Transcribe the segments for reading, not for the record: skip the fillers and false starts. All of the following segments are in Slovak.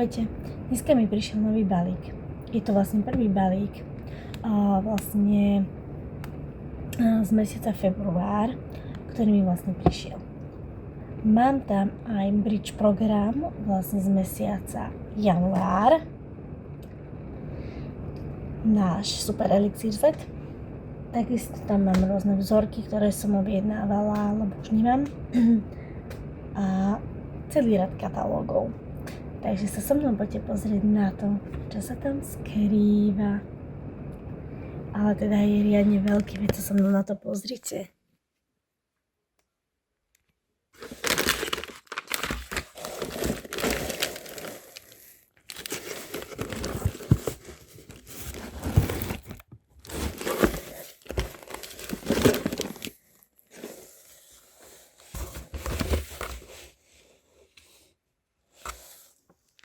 Ahojte, dneska mi prišiel nový balík. Je to vlastne prvý balík z mesiaca február, ktorý mi vlastne prišiel. Mám tam aj bridge program vlastne z mesiaca január. Náš super elixír Z. Takisto tam mám rôzne vzorky, ktoré som objednávala, lebo už nemám. A celý rad katalógov. Takže sa so mnou poďte pozrieť na to, čo sa tam skrýva. Ale teda je riadne veľký, veď sa so mnou na to pozrite.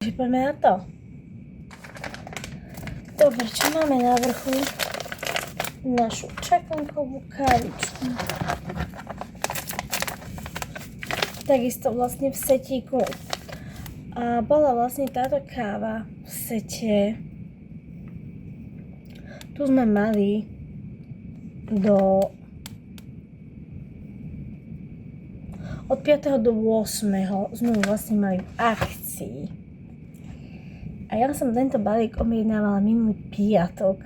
Takže poďme na to. Dobre, čo máme na vrchu? Našu čakankovú kávičku. Takisto vlastne v setíku. A bola vlastne táto káva v sete. Tu sme mali od 5. do 8. sme vlastne mali v akcii. A ja som tento balík objednávala minulý piatok.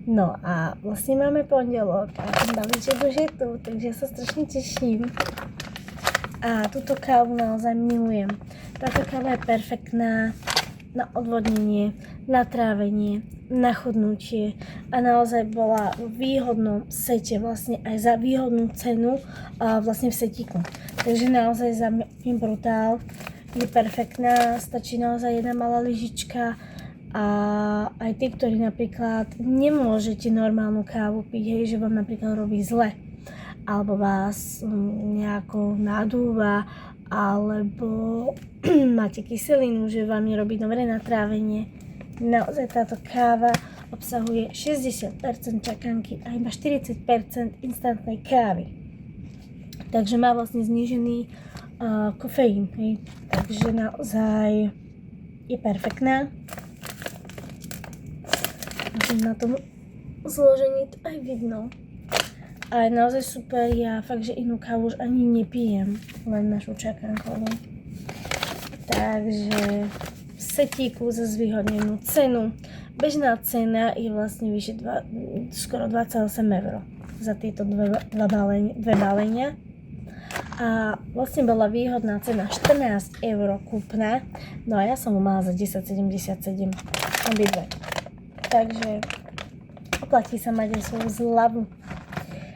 No a vlastne máme pondelok a ten balíček už je tu, takže ja sa strašne teším. A túto kávu naozaj milujem. Táto káva je perfektná na odvodnenie, na trávenie, na chudnutie a naozaj bola v výhodnom sete, vlastne aj za výhodnú cenu vlastne v setíku. Takže naozaj za mňa brutál. Je perfektná, stačí naozaj jedna malá lyžička a aj tí, ktorí napríklad nemôžete normálnu kávu piť, hej, že vám napríklad robí zle alebo vás nejako nadúva alebo máte kyselinu, že vám nerobí dobre na trávenie. Naozaj táto káva obsahuje 60% čakanky a iba 40% instantnej kávy. Takže má vlastne znížený kofeín, hej. Takže naozaj je perfektná. Na tom zložení to aj vidno. A je naozaj super, ja fakt, že inú kávu už ani nepijem, len našu čakankovú. Takže v setíku za zvýhodnenú cenu. Bežná cena je vlastne vyše skoro 28 € za tieto dve balenia. A vlastne bola výhodná cena 14 € kúpna, no a ja som ho mala za 10,77 obidve. Takže oplatí sa mať aj svoju zľavu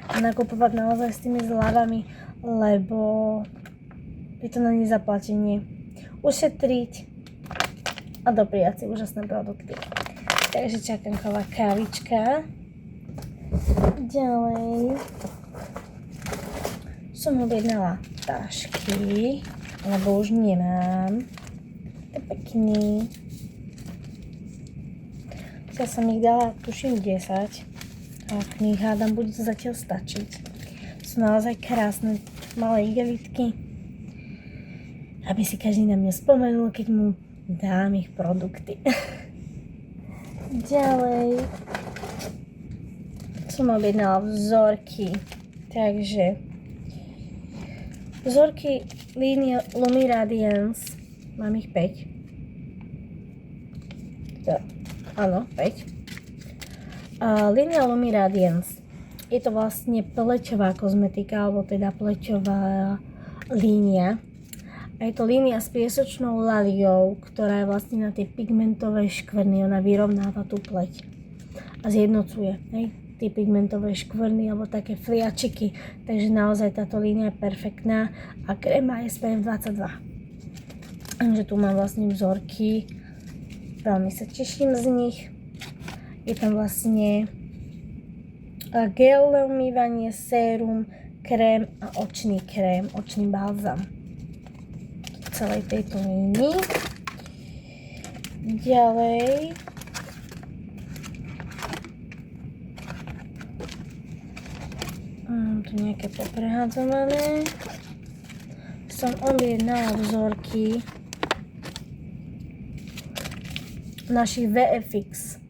a nakupovať naozaj s tými zľavami, lebo je to na nezaplatenie. Ušetriť a doprijať si úžasné produkty. Takže čakanková kávička. Ďalej som objednala tašky, lebo už nemám. To je pekný. Ja som ich dala, tuším, 10. A kníh hádam, budú zatiaľ stačiť. Sú naozaj krásne malé igelitky. Aby si každý na mňa spomenul, keď mu dám ich produkty. Ďalej som objednala vzorky. Takže vzorky línie Lumi Radiance, mám ich 5. Áno, 5. Línia Lumi Radiance, je to vlastne pleťová kozmetika, alebo teda pleťová línia. A je to línia s piesočnou laliou, ktorá je vlastne na tie pigmentové škvrny, ona vyrovnáva tú pleť a zjednocuje, hej, tie pigmentové škvrny alebo také fliačiky, takže naozaj táto línia je perfektná a krém má SPF 22. Takže tu mám vlastne vzorky, veľmi sa teším z nich. Je tam vlastne gel na umývanie, sérum, krém a očný krém, očný balzam v celej tejto línii. Ďalej tu nejaké poprehádzované. Som objednala vzorky našich VFX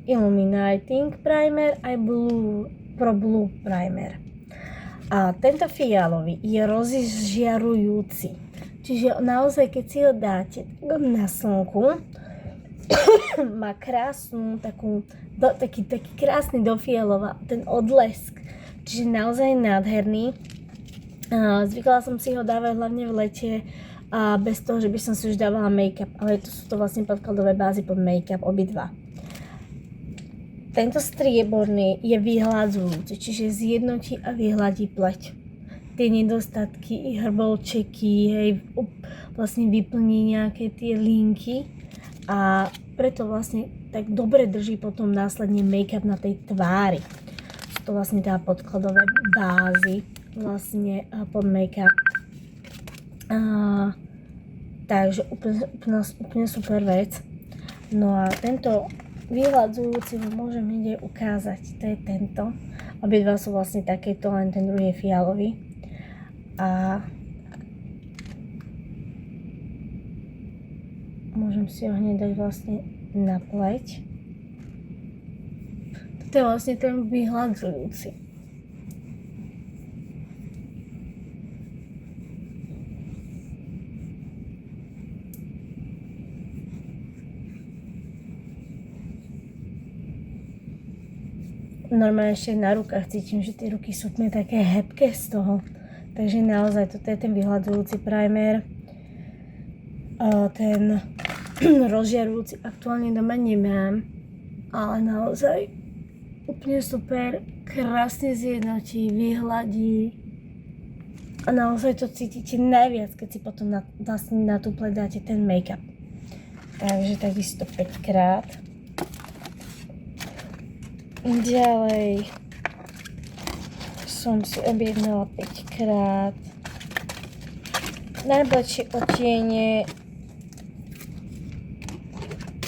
Illuminating Primer aj Pro Blue Primer. A tento fialový je rozžiarujúci. Čiže naozaj, keď si ho dáte na slnku, má krásnu, taký krásny do fialova, ten odlesk. Čiže naozaj nádherný. Zvykla som si ho dávať hlavne v lete, bez toho, že by som si už dávala make-up, ale to sú to vlastne podkladové bázy pod make-up, obidva. Tento strieborný je vyhľadzujúci, čiže zjednotí a vyhľadí pleť. Tie nedostatky, hrbolčeky, vlastne vyplní nejaké tie linky a preto vlastne tak dobre drží potom následne make-up na tej tvári. Sú to vlastne teda podkladové bázy vlastne pod make-up. Takže úplne super vec. No a tento vyhľadzujúci vám môžem hneď ukázať. To je tento. Obidva sú vlastne takéto, len ten druhý je fialový. A môžem si ho hneď dať vlastne na pleť. Toto je vlastne ten vyhľadzujúci. Normálne ešte na rukách cítim, že tie ruky sú úplne také hebké z toho. Takže naozaj, toto je ten vyhľadzujúci primer. Ten rozžiarujúci aktuálne doma nemám, ale naozaj úplne super, krásne zjednotí, vyhľadí a naozaj to cítite najviac, keď si potom vlastne na tú pleť dáte ten make-up. Takže takisto 5 krát. Ďalej som si objednala 5 krát najbližšie odtiene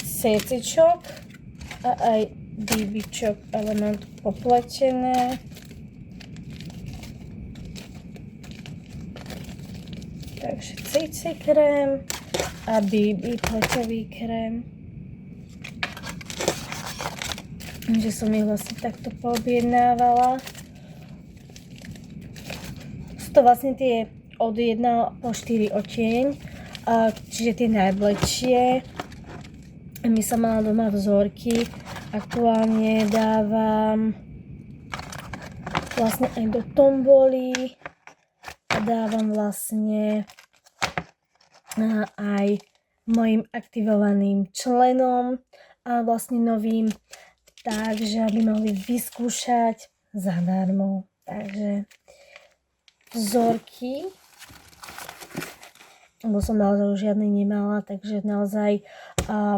CCčok a aj BBčok, ale mám tu popletené. Takže CC krém a BB pleťový krém. Že som ich vlastne takto poobjednávala. Sú to vlastne tie od 1 po 4 odtieň, čiže tie najbližšie. My som mala doma vzorky, aktuálne dávam vlastne aj do tomboly a dávam vlastne aj mojim aktivovaným členom a vlastne novým, takže aby mohli vyskúšať zadarmo. Takže vzorky, lebo som naozaj už žiadne nemala, takže naozaj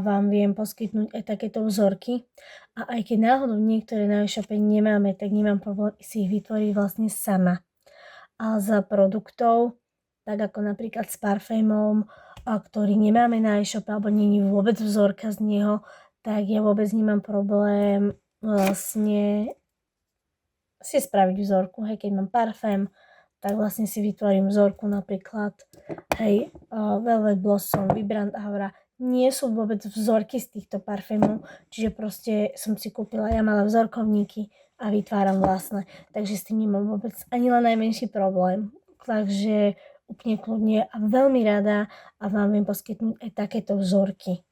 vám viem poskytnúť aj takéto vzorky. A aj keď náhodou niektoré na e-shope nemáme, tak nemám problém si ich vytvoriť vlastne sama. A za produktov, tak ako napríklad s parfémom, ktorý nemáme na e-shope, alebo nie je vôbec vzorka z neho, tak ja vôbec nemám problém vlastne si spraviť vzorku. Hej, keď mám parfém, tak vlastne si vytvorím vzorku, napríklad Velvet Blossom, Vibrant Aura. Nie sú vôbec vzorky z týchto parfémov, čiže proste som si kúpila, ja mala vzorkovníky a vytváram vlastné. Takže s tým nemám vôbec ani len najmenší problém. Takže úplne kľudne a veľmi rada a vám viem poskytnúť aj takéto vzorky.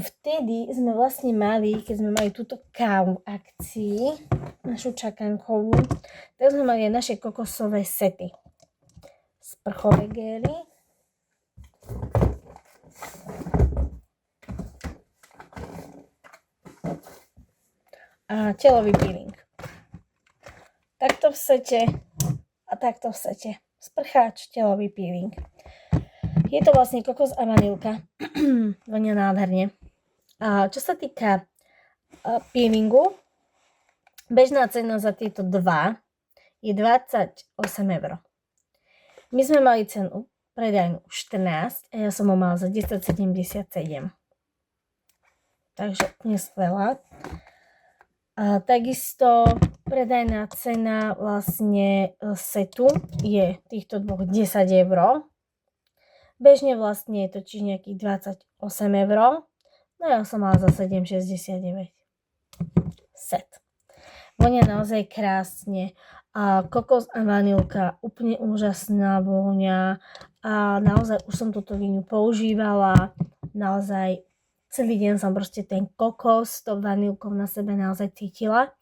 Vtedy sme vlastne mali, keď sme mali túto kávu v akcii, našu čakankovú, tak sme mali aj naše kokosové sety. Sprchové gély. A telový peeling. Takto v sete a takto v sete. Sprcháč, telový peeling. Je to vlastne kokos a vanilka. Vonia nádherne. A čo sa týka peelingu, bežná cena za tieto dva je 28 €. My sme mali cenu predajnú 14 a ja som ho mala za 10,77. Takže úplne skvelá. A takisto predajná cena vlastne setu je týchto dvoch 10 €. Bežne vlastne je to čiže nejakých 28 €. No ja som mala za 7,69. Set. Vonia naozaj krásne. A kokos a vanilka, úplne úžasná vôňa. A naozaj už som túto víňu používala. Naozaj celý deň som proste ten kokos s tou vanilkou na sebe naozaj cítila.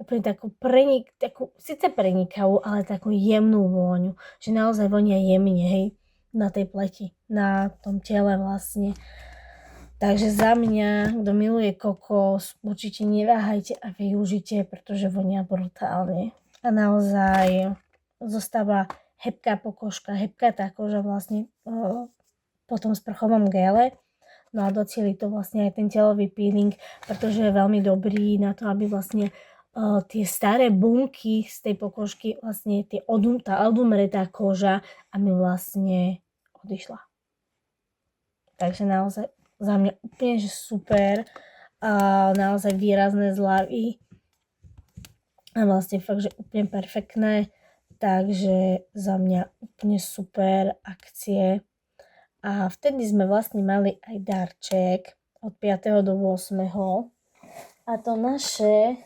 Úplne takú síce prenikavú, ale takú jemnú vôňu. Že naozaj vonia jemne, hej, na tej pleti, na tom tele vlastne. Takže za mňa, kto miluje kokos, určite neváhajte a využite, pretože vonia brutálne. A naozaj zostáva hebká pokožka, hebká tá koža vlastne po tom sprchovom gele. No a docieli to vlastne aj ten telový peeling, pretože je veľmi dobrý na to, aby vlastne tie staré bunky z tej pokožky, vlastne tá odumretá koža, aby vlastne odišla. Takže naozaj za mňa úplne, že super. A naozaj výrazné zľavy. A vlastne fakt, že úplne perfektné. Takže za mňa úplne super akcie. A vtedy sme vlastne mali aj darček od 5. do 8. A to naše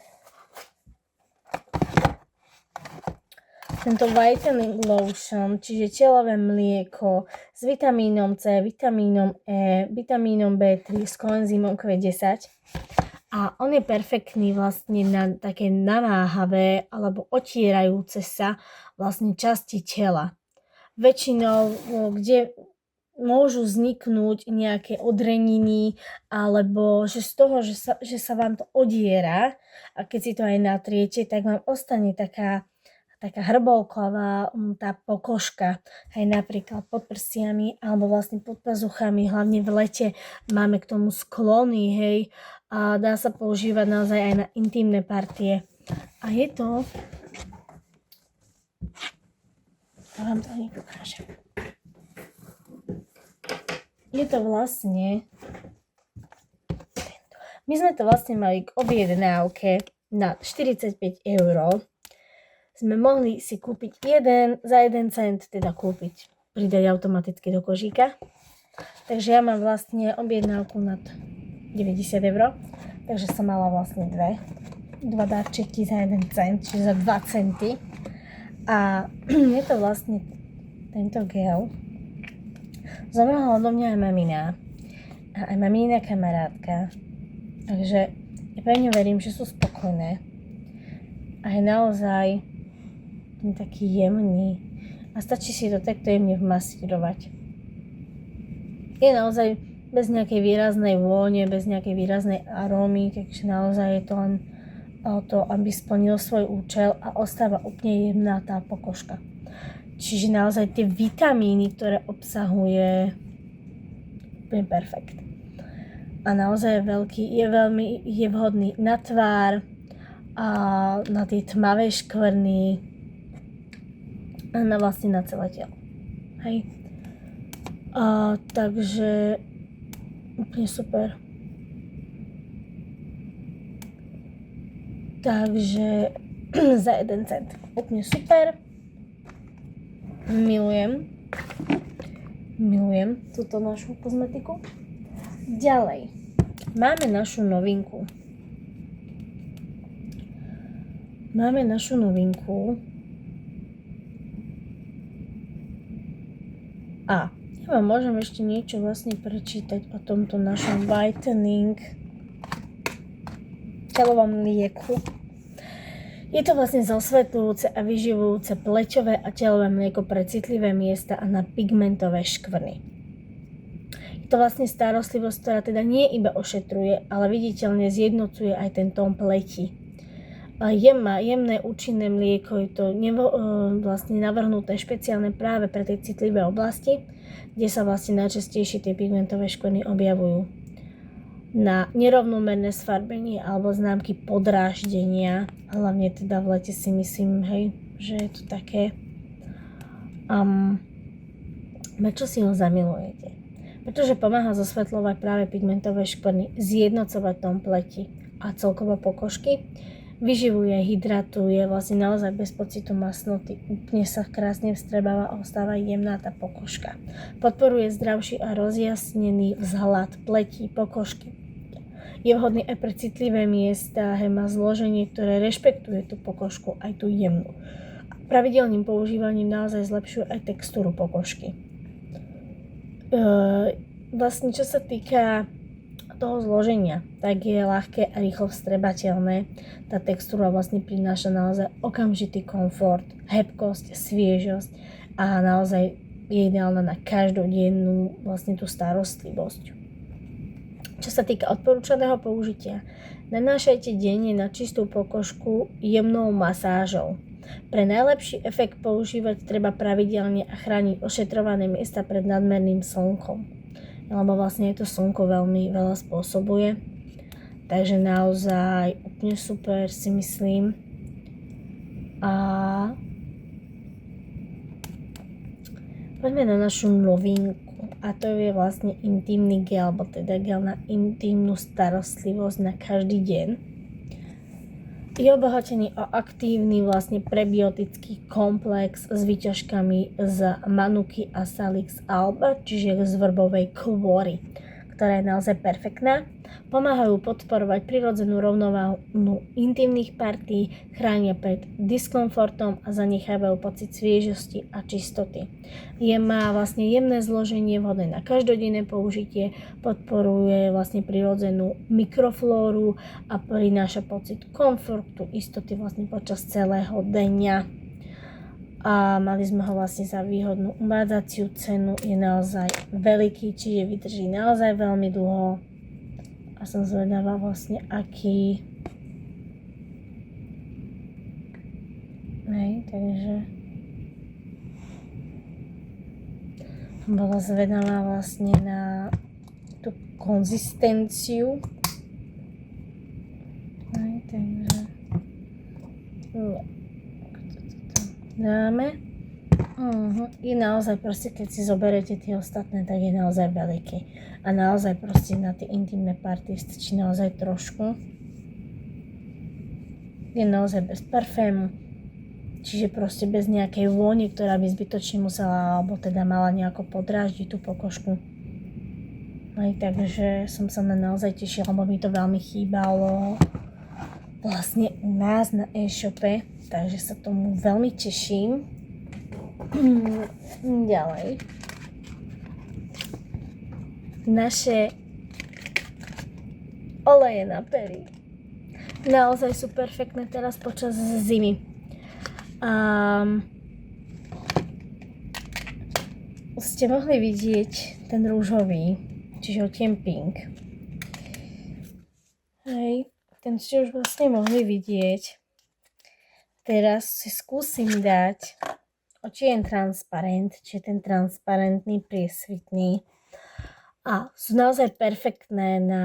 tento Whitening Lotion, čiže telové mlieko s vitamínom C, vitamínom E, vitamínom B3 s koenzymom Q10. A on je perfektný vlastne na také namáhavé alebo otierajúce sa vlastne časti tela. Väčšinou, kde môžu vzniknúť nejaké odreniny alebo že z toho, že sa vám to odiera a keď si to aj natriete, tak vám ostane taká hrbolková tá pokožka, aj napríklad pod prstiami alebo vlastne pod pazuchami, hlavne v lete máme k tomu sklony, hej, a dá sa používať naozaj aj na intimné partie. A je to, ja vám to hneď ukážem. Je to vlastne, my sme to vlastne mali k objednávke na 45 €. Sme mohli si kúpiť za 1 cent, teda kúpiť, pridať automaticky do kožíka. Takže ja mám vlastne objednávku nad 90 €, takže som mala vlastne dva darčeky za 1 cent, čiže za 2 centy. A je to vlastne tento gel. Zomrala odo mňa aj mamina. A aj mamina kamarátka. Takže ja pevne verím, že sú spokojné. A je naozaj taký jemný a stačí si to takto jemne vmasírovať. Je naozaj bez nejakej výraznej vône, bez nejakej výraznej arómy, takže naozaj je to len o to, aby splnil svoj účel a ostáva úplne jemná tá pokožka. Čiže naozaj tie vitamíny, ktoré obsahuje, úplne perfekt. A naozaj je vhodný na tvár a na tie tmavé škvrny, a vlastne na celé telo. Hej. Takže úplne super. Takže za 1 cent. Úplne super. Milujem túto našu kozmetiku. Ďalej. Máme našu novinku. A ja vám môžem ešte niečo vlastne prečítať o tomto našom whitening telovom mlieku. Je to vlastne zosvetľujúce a vyživujúce pleťové a telové mlieko pre citlivé miesta a na pigmentové škvrny. Je to vlastne starostlivosť, ktorá teda nie iba ošetruje, ale viditeľne zjednocuje aj ten tón pleti. Jemné účinné mlieko, je to vlastne navrhnuté špeciálne práve pre tie citlivé oblasti, kde sa vlastne najčastejšie tie pigmentové škvrny objavujú. Na nerovnomerné sfarbenie alebo známky podráždenia, hlavne teda v lete si myslím, hej, že je to také. Prečo si ho zamilujete? Pretože pomáha zosvetľovať práve pigmentové škvrny, zjednocovať tón pleti a celkovo pokožky. Vyživuje, hydratuje, vlastne naozaj bez pocitu masnoty, úplne sa krásne vstrebáva a ostáva jemná tá pokožka. Podporuje zdravší a rozjasnený vzhľad pleti, pokožky. Je vhodný aj pre citlivé miesta, má zloženie, ktoré rešpektuje tú pokožku, aj tú jemnú. Pravidelným používaním naozaj zlepšuje aj textúru pokožky. Vlastne čo sa týka toho zloženia, tak je ľahké a rýchlo vstrebateľné. Tá textúra vlastne prináša naozaj okamžitý komfort, hebkosť, sviežosť a naozaj je ideálna na každodennú vlastne tú starostlivosť. Čo sa týka odporúčaného použitia, nanášajte denne na čistú pokožku jemnou masážou. Pre najlepší efekt používať treba pravidelne a chrániť ošetrované miesta pred nadmerným slnkom. Lebo vlastne to slnko veľmi veľa spôsobuje. Takže naozaj úplne super si myslím. A poďme na našu novinku. A to je vlastne intimný gel, alebo teda gel na intimnú starostlivosť na každý deň. Je obohatený o aktívny vlastne prebiotický komplex s výťažkami z manuky a salix alba, čiže z vrbovej kôry, ktorá je naozaj perfektná. Pomáhajú podporovať prirodzenú rovnováhu intimných partí, chránia pred diskomfortom a zanechávajú pocit sviežosti a čistoty. Má vlastne jemné zloženie, vhodné na každodenné použitie, podporuje vlastne prirodzenú mikroflóru a prináša pocit komfortu, istoty vlastne počas celého dňa. A mali sme ho vlastne za výhodnú uvádzaciu cenu, je naozaj veľký, čiže vydrží naozaj veľmi dlho. A som zvedavá vlastne aký. Takže som bola zvedavá vlastne na tú konzistenciu. Takže dáme. Je naozaj proste, keď si zoberete tie ostatné, tak je naozaj veľký. A naozaj proste na tie intimné party stačí naozaj trošku. Je naozaj bez parfému. Čiže proste bez nejakej vône, ktorá by zbytočne musela, alebo teda mala nejako podráždiť tú pokožku. Takže som sa naozaj tešila, lebo mi to veľmi chýbalo vlastne u nás na e-shope. Takže sa tomu veľmi teším. Ďalej. Naše oleje na pery. Naozaj sú perfektné teraz počas zimy. Ste mohli vidieť ten rúžový, čiže odtieň pink. Ten ste už vlastne mohli vidieť. Teraz si skúsim dať odtieň transparent, čiže ten transparentný, priesvitný. A sú naozaj perfektné na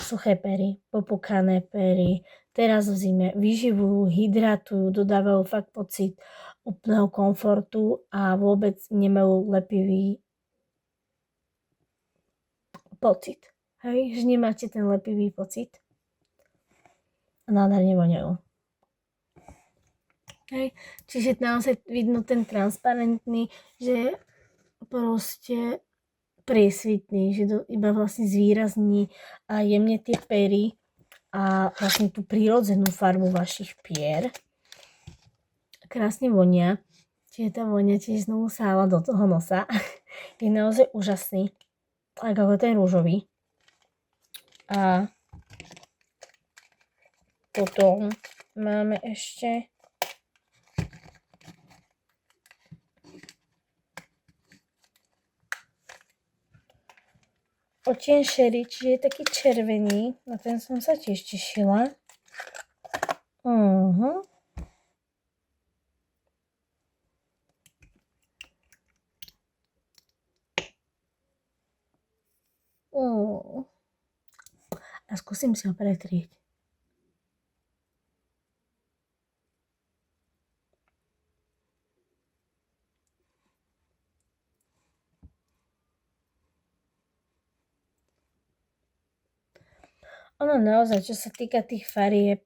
suché pery, popukané pery. Teraz v zime vyživujú, hydratujú, dodávajú fakt pocit úplného komfortu a vôbec nemajú lepivý pocit. Že nemáte ten lepivý pocit. A nádherne voňajú. Čiže naozaj vidno ten transparentný, že proste priesvitný, že iba vlastne zvýrazní a jemne tie pery a vlastne tú prírodzenú farbu vašich pier. Krásne vonia, čiže tá vonia tiež znovu sála do toho nosa. Je naozaj úžasný, ako ten rúžový. A potom máme ešte odtieň sherry, čiže je taký červený, na ten som sa tiež tešila. A skúsim si ho pretrieť. Ono naozaj, čo sa týka tých farieb,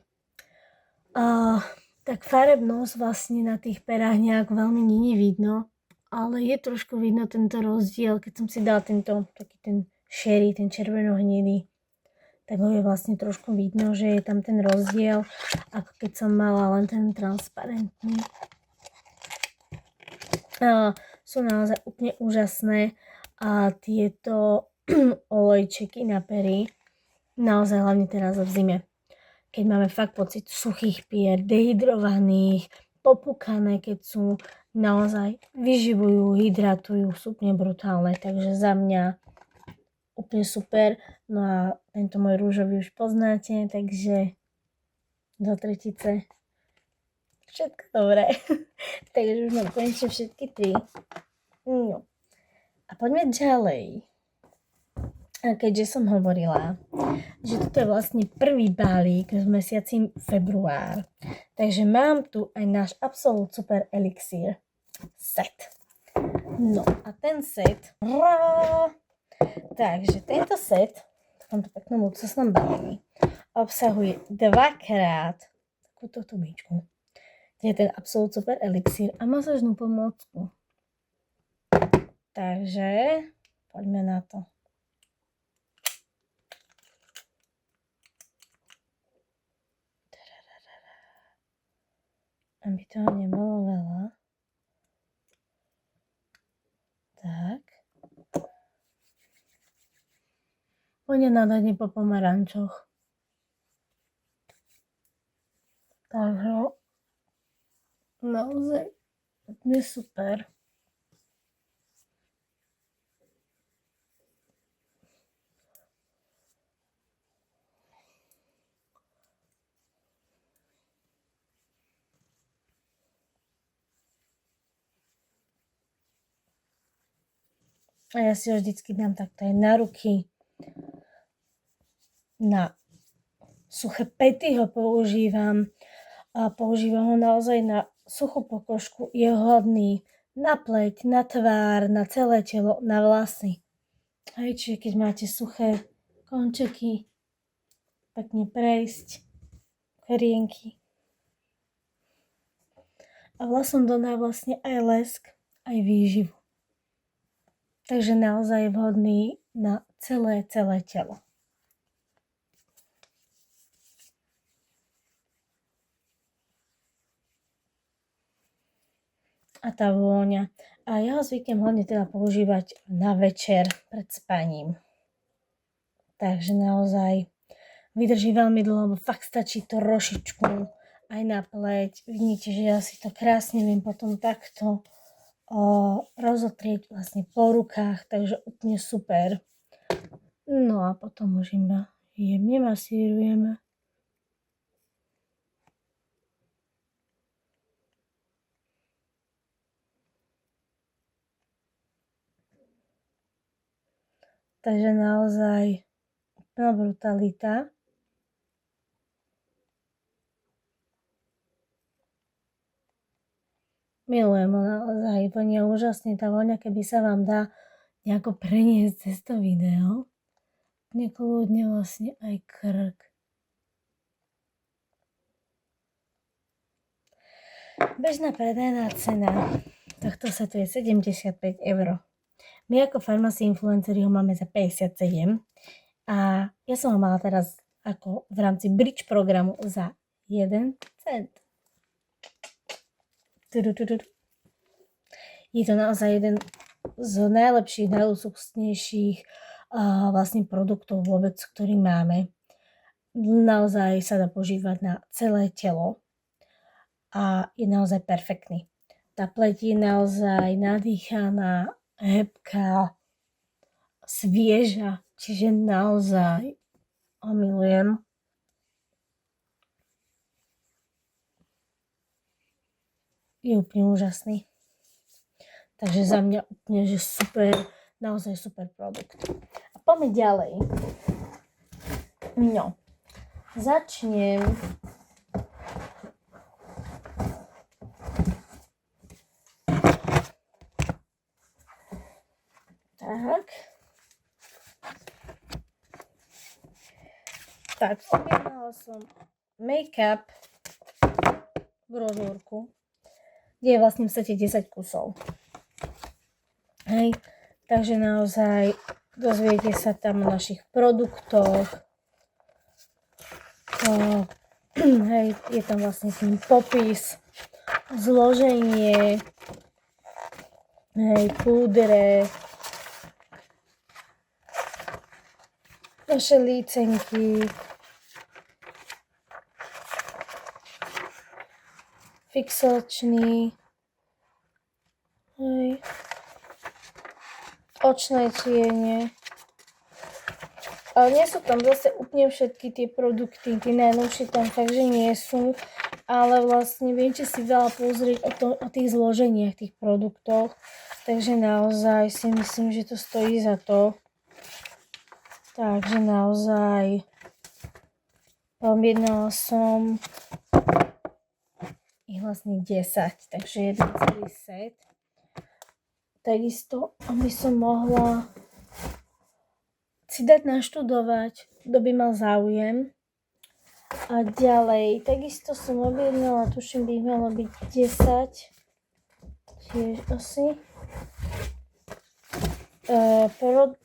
tak farebnosť vlastne na tých perách nejak veľmi nie vidno, ale je trošku vidno tento rozdiel, keď som si dala tento, taký ten sherry, ten červeno-hnedý. tak ho je vlastne trošku vidno, že je tam ten rozdiel, ako keď som mala len ten transparentný. Sú naozaj úplne úžasné a tieto olejčeky na pery, naozaj hlavne teraz v zime, keď máme fakt pocit suchých pier, dehydrovaných, popúkané, keď sú, naozaj vyživujú, hydratujú, sú úplne brutálne, takže za mňa úplne super. No a tento môj rúžový už poznáte, takže do tretice všetko dobré. Takže už mám konečne všetky 3. No. A poďme ďalej. A keďže som hovorila, že toto je vlastne prvý balík v mesiaci február. Takže mám tu aj náš Absolute Super Elixir set. No a ten set... Takže tento set v tomto peknom luxusnom balení obsahuje 2-krát takúto tubičku. Je ten Absolute Super Elixir a masážnu pomôcku. Takže poďme na to. Aby toho nebolo veľa. Tak. Poďme nádherne po pomarančoch. Takže naozaj je super. A ja si ho vždycky dám takto aj na ruky. Na suché pety ho používam. A používam ho naozaj na suchú pokožku. Je hodný na pleť, na tvár, na celé telo, na vlasy. Aj čiže keď máte suché končeky, pekne prejsť, korienky. A vlasom dodá vlastne aj lesk, aj výživu. Takže naozaj je vhodný na celé telo. A tá vôňa. A ja ho zvyknem hodne teda používať na večer pred spaním. Takže naozaj vydrží veľmi dlho, lebo fakt stačí trošičku aj na pleť. Vidíte, že ja si to krásne viem potom takto rozotrieť vlastne po rukách, takže úplne super. No a potom už iba jemne masírujeme. Takže naozaj úplná brutalita. Milujem ho naozaj, vonia úžasne. Tá voňa, keby sa vám dá nejako preniesť cez to video, nekľudne vlastne aj krk. Bežná predajná cena tohto setu je 75 €. My ako Farmacy influenceri ho máme za 57 a ja som ho mala teraz ako v rámci Bridge programu za 1 cent. Je to naozaj jeden z najlepších, najluxusnejších vlastne produktov vôbec, ktorý máme. Naozaj sa dá používať na celé telo a je naozaj perfektný. Tá pleť je naozaj nadýchaná, hebká, svieža, čiže naozaj ho milujem. Je úplne úžasný. Takže za mňa úplne, že super, naozaj super produkt. A poďme ďalej. No, začnem tak, objednala som make-up brožúrku, kde je vlastne v sete 10 kusov. Hej, takže naozaj dozviete sa tam o našich produktoch, Hej, je tam vlastne s ním popis, zloženie, hej, púdre, naše lícenky, fixačný, hej, očné tiene. Ale nie sú tam zase úplne všetky tie produkty, tie najnovšie tam fakt, že nie sú, ale vlastne viete si veľa pozrieť o tých zloženiach tých produktov, takže naozaj si myslím, že to stojí za to. Takže naozaj objednala som ich vlastne 10, takže jeden celý set. Takisto, aby som mohla si dať naštudovať, kto by mal záujem. A ďalej, takisto som objednala, tuším, by ich malo byť 10, tiež asi.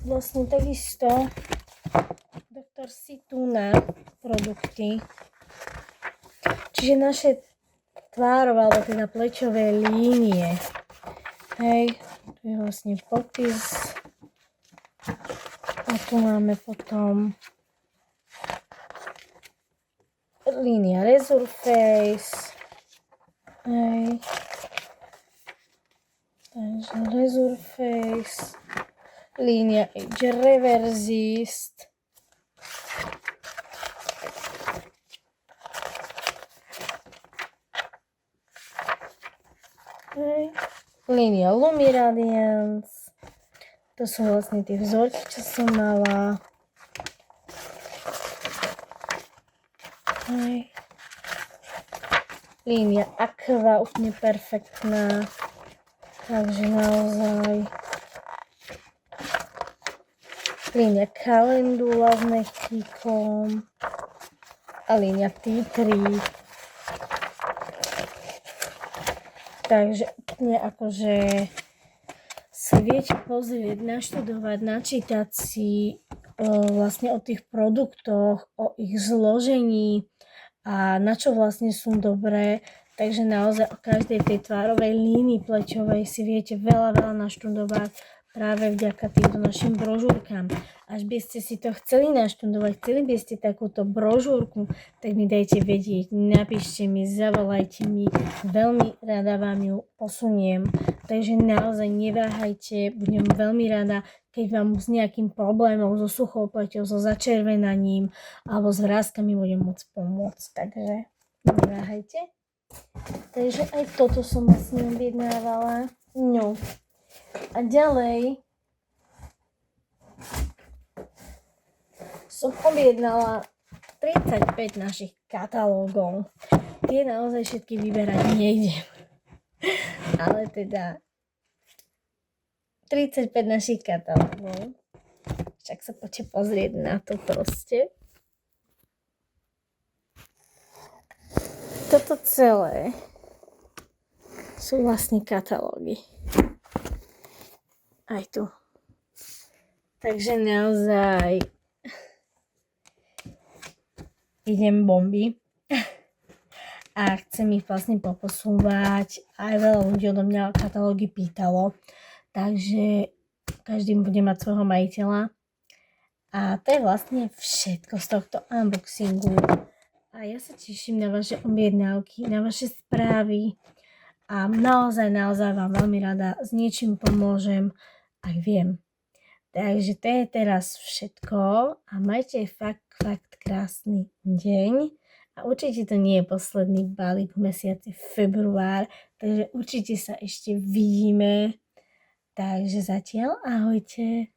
Vlastne takisto Dr. Situna produkty. Čiže naše tvárové, alebo teda plečové línie. Hej, tu je vlastne popis. A tu máme potom línia Resurface. Hej. Takže Resurface. Línia Age Reversist. Hej. Línia Lumi Radiance. To sú vlastne tie vzorky, čo som mala. Hej. Línia Aqua, úplne perfektná. Takže naozaj. Línia Calendula s nechtíkom. A línia T3. Takže úplne akože si viete pozrieť, naštudovať, načítať si vlastne o tých produktoch, o ich zložení a na čo vlastne sú dobré. Takže naozaj o každej tej tvárovej línii plečovej si viete veľa naštudovať práve vďaka týmto našim brožúrkám. Až by ste si to chceli naštudovať, chceli by ste takúto brožúrku, tak mi dajte vedieť, napíšte mi, zavolajte mi, veľmi rada vám ju posuniem. Takže naozaj neváhajte, budem veľmi rada, keď vám s nejakým problémom, so suchou pleťou, so začervenaním alebo s vrástkami budem môcť pomôcť. Takže neváhajte. Takže aj toto som vlastne objednávala. No. A ďalej som objednala 35 našich katalógov. Tie naozaj všetky vyberať nejdem. Ale teda 35 našich katalógov. Však sa poďte pozrieť na to proste. Toto celé sú vlastne katalógy. Aj tu. Takže naozaj idem bomby. A chcem ich vlastne poposúvať. Aj veľa ľudí odo mňa katalógy pýtalo. Takže každý bude mať svojho majiteľa. A to je vlastne všetko z tohto unboxingu. A ja sa teším na vaše objednávky, na vaše správy. A naozaj vám veľmi rada s niečím pomôžem, ak viem. Takže to je teraz všetko a majte fakt krásny deň. A určite to nie je posledný balík v mesiaci február, takže určite sa ešte vidíme. Takže zatiaľ ahojte.